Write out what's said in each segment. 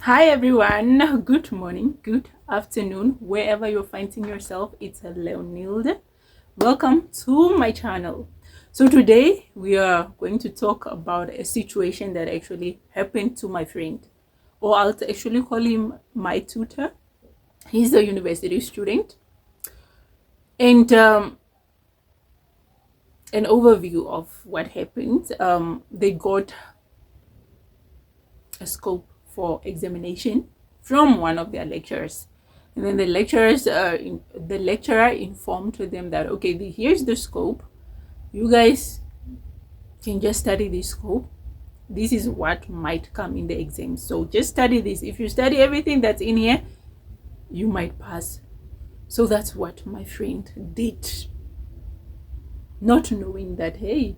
Hi everyone, good morning, good afternoon, wherever you're finding yourself. It's Leonilde. Welcome to my channel. So today we are going to talk about a situation that actually happened to my friend, or I'll actually call him my tutor. He's a university student, and an overview of what happened. They got a scope for examination from one of their lecturers, and then the lecturer informed them that okay, here's the scope. You guys can just study this scope. This is what might come in the exam, so just study this. If you study everything that's in here, you might pass. So that's what my friend did, not knowing that hey,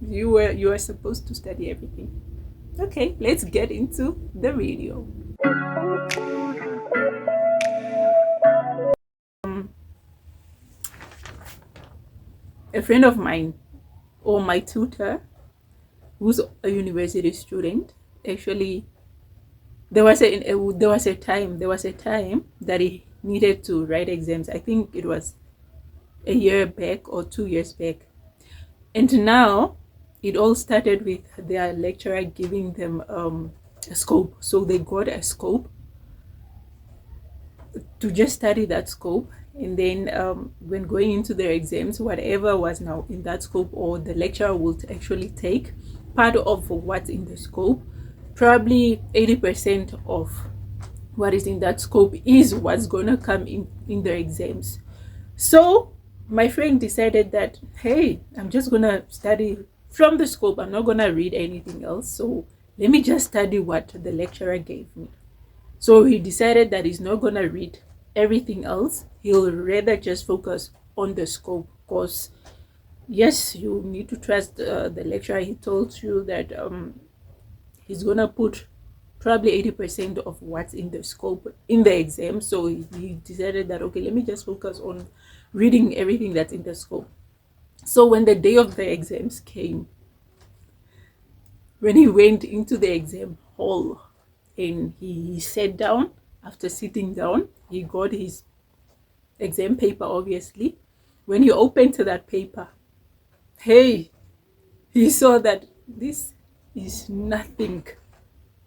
you are supposed to study everything. Okay, let's get into the video. A friend of mine, or my tutor, who's a university student, actually there was a time that he needed to write exams. I think it was a year back or 2 years back, and now it all started with their lecturer giving them a scope. So they got a scope to just study that scope, and then when going into their exams, whatever was now in that scope, or the lecturer would actually take part of what's in the scope. Probably 80% of what is in that scope is what's gonna come in the exams. So my friend decided that hey, I'm just gonna study from the scope. I'm not gonna read anything else, so let me just study what the lecturer gave me. So he decided that he's not gonna read everything else. He'll rather just focus on the scope. Because yes, you need to trust the lecturer. He told you that he's gonna put probably 80% of what's in the scope in the exam. So he decided that okay, let me just focus on reading everything that's in the scope. So when the day of the exams came, when he went into the exam hall and he sat down, after sitting down, he got his exam paper, obviously. When he opened to that paper, hey, he saw that this is nothing.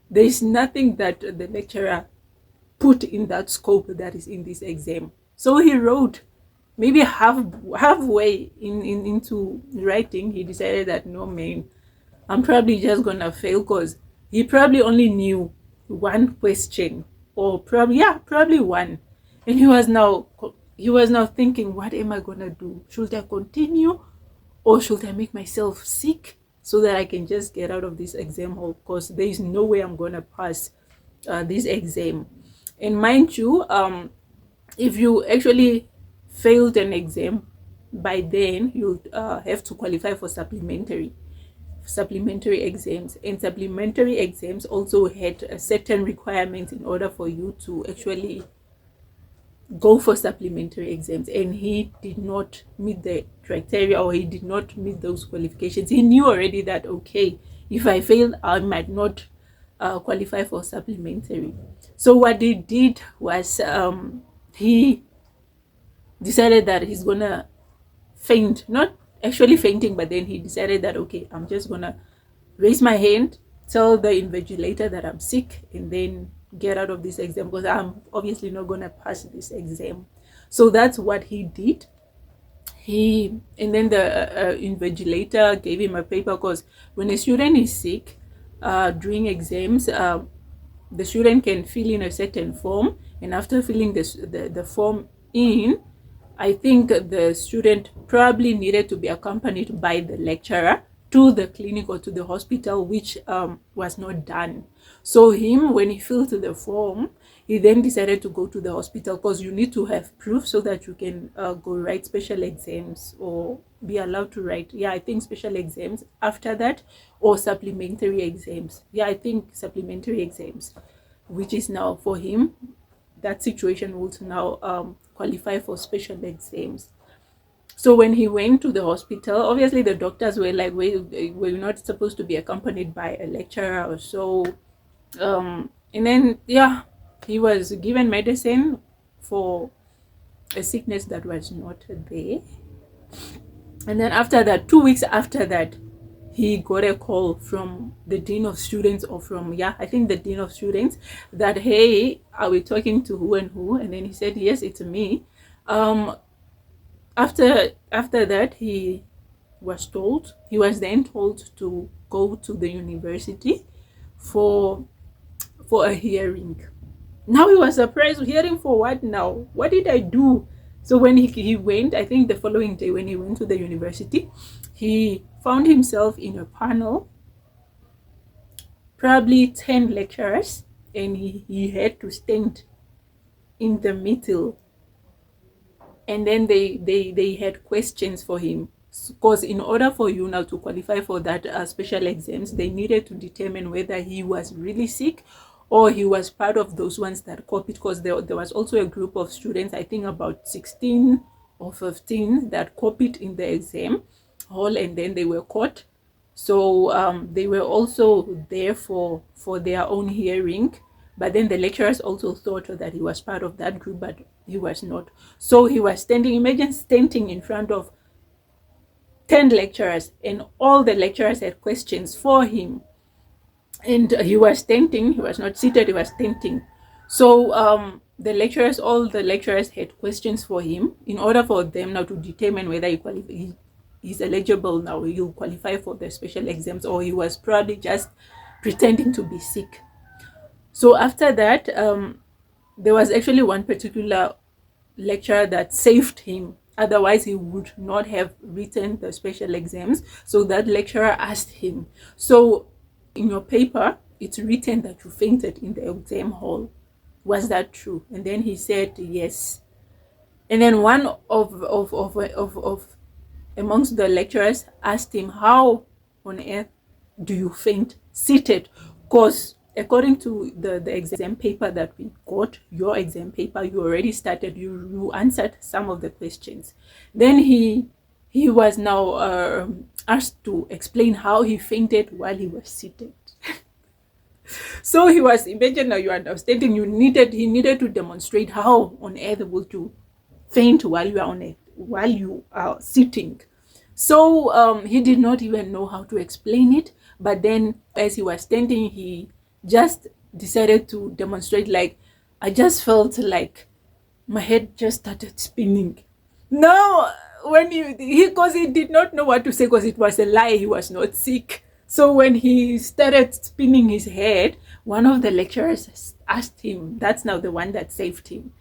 There is nothing that the lecturer put in that scope that is in this exam. So he wrote, maybe halfway into writing, he decided that no man, I'm probably just gonna fail, because he probably only knew one question, or probably one, and he was now thinking, what am I gonna do? Should I continue, or should I make myself sick so that I can just get out of this exam hall? Because there is no way I'm gonna pass this exam. And mind you, if you actually failed an exam, by then you have to qualify for supplementary exams, and supplementary exams also had a certain requirements in order for you to actually go for supplementary exams, and he did not meet the criteria, or he did not meet those qualifications. He knew already that okay, if I fail, I might not qualify for supplementary. So what he did was he decided that he's gonna faint, not actually fainting, but then he decided that okay, I'm just gonna raise my hand, tell the invigilator that I'm sick, and then get out of this exam, because I'm obviously not gonna pass this exam. So that's what he did. And then the invigilator gave him a paper, because when a student is sick during exams, the student can fill in a certain form, and after filling the form in, I think the student probably needed to be accompanied by the lecturer to the clinic or to the hospital, which was not done. So him, when he filled the form, he then decided to go to the hospital, because you need to have proof so that you can go write special exams, or be allowed to write, I think special exams after that, or supplementary exams. I think supplementary exams, which is now for him, that situation would now qualify for special exams. So when he went to the hospital, obviously the doctors were like, we're not supposed to be accompanied by a lecturer or so. And then yeah, he was given medicine for a sickness that was not there. And then after that, 2 weeks after that, he got a call from the dean of students, or from, yeah, I think the dean of students, that, hey, are we talking to who and who? And then he said, yes, it's me. um after that, he was then told to go to the university for a hearing. Now he was surprised. Hearing for what now? What did I do? So when he went, I think the following day when he went to the university, he found himself in a panel, probably 10 lecturers, and he had to stand in the middle. And then they had questions for him, because in order for you now to qualify for that special exams, they needed to determine whether he was really sick or he was part of those ones that copied, because there was also a group of students, I think about 16 or 15, that copied in the exam hall, and then they were caught. So they were also there for their own hearing. But then the lecturers also thought that he was part of that group, but he was not. So he was standing, imagine standing in front of 10 lecturers, and all the lecturers had questions for him. And he was standing, he was not seated, he was standing. So all the lecturers had questions for him, in order for them now to determine whether he's eligible now, he'll qualify for the special exams, or he was probably just pretending to be sick. So after that, there was actually one particular lecturer that saved him. Otherwise, he would not have written the special exams. So that lecturer asked him, so in your paper, it's written that you fainted in the exam hall. Was that true? And then he said yes. And then one of amongst the lecturers asked him, how on earth do you faint seated? Because according to the exam paper that we got, your exam paper, you already started, you answered some of the questions. Then he was now asked to explain how he fainted while he was seated. So he was, imagine now, you understanding, he needed to demonstrate how on earth would you faint while you are sitting. So he did not even know how to explain it. But then as he was standing, he just decided to demonstrate, like, I just felt like my head just started spinning. No, when because he did not know what to say, because it was a lie, he was not sick. So when he started spinning his head, one of the lecturers asked him, that's now the one that saved him,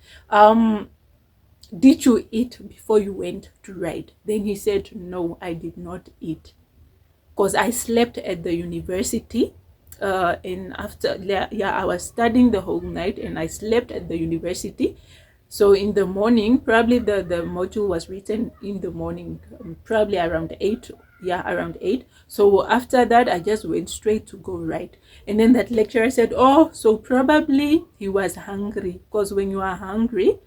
did you eat before you went to write? Then he said, no, I did not eat, because I slept at the university. And after, yeah, I was studying the whole night, and I slept at the university. So in the morning, probably the module was written in the morning, probably around 8. Yeah, around 8. So after that, I just went straight to go write. And then that lecturer said, oh, so probably he was hungry, because when you are hungry,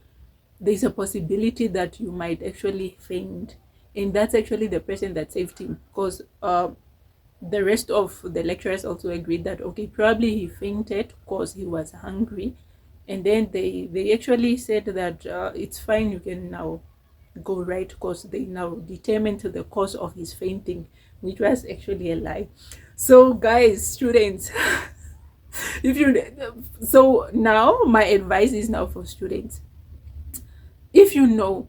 there's a possibility that you might actually faint. And that's actually the person that saved him, because the rest of the lecturers also agreed that, okay, probably he fainted because he was hungry. And then they actually said that it's fine, you can now go right, because they now determined the cause of his fainting, which was actually a lie. So guys, students, so now my advice is now for students, if you know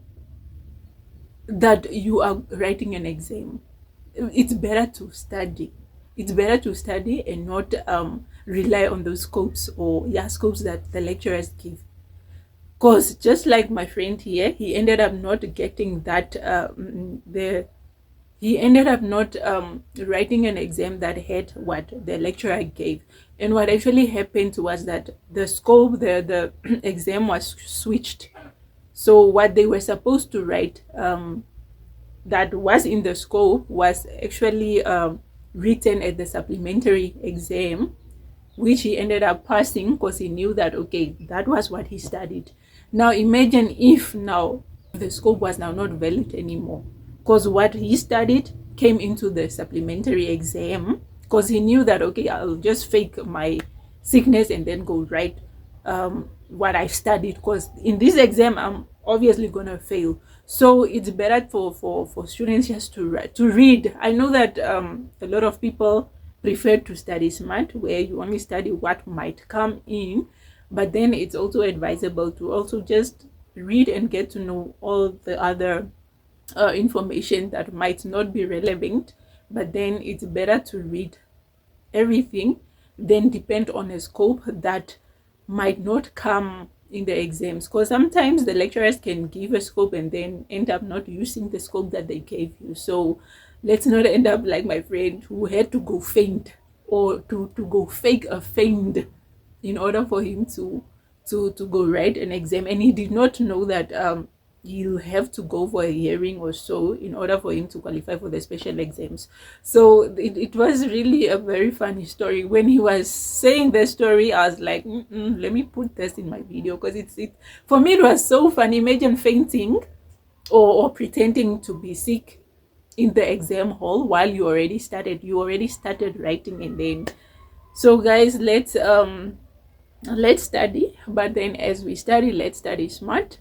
that you are writing an exam, it's better to study. It's better to study and not rely on those scopes that the lecturers give. Because just like my friend here, he ended up not getting that he ended up not writing an exam that had what the lecturer gave. And what actually happened was that the scope, the exam was switched. So what they were supposed to write, that was in the scope, was actually written at the supplementary exam, which he ended up passing, because he knew that, okay, that was what he studied. Now imagine if now the scope was now not valid anymore, because what he studied came into the supplementary exam, because he knew that, okay, I'll just fake my sickness and then go write what I've studied, because in this exam I'm obviously gonna fail. So it's better for students just to read. I know that a lot of people prefer to study smart, where you only study what might come in, but then it's also advisable to also just read and get to know all the other information that might not be relevant. But then it's better to read everything than depend on a scope that might not come in the exams, because sometimes the lecturers can give a scope and then end up not using the scope that they gave you. So let's not end up like my friend who had to go faint, or to go fake a faint in order for him to go write an exam, and he did not know that he'll have to go for a hearing or so in order for him to qualify for the special exams. So it was really a very funny story. When he was saying the story, I was like, let me put this in my video, because it for me it was so funny. Imagine fainting or pretending to be sick in the exam hall while you already started writing. And then, so guys, let's study, but then as we study, let's study smart,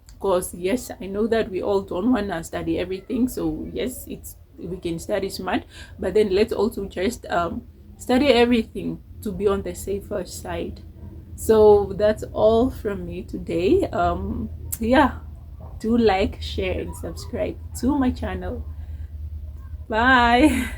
because yes, I know that we all don't want to study everything. So yes, we can study smart, but then let's also just study everything to be on the safer side. So that's all from me today. Yeah, do like, share and subscribe to my channel. Bye.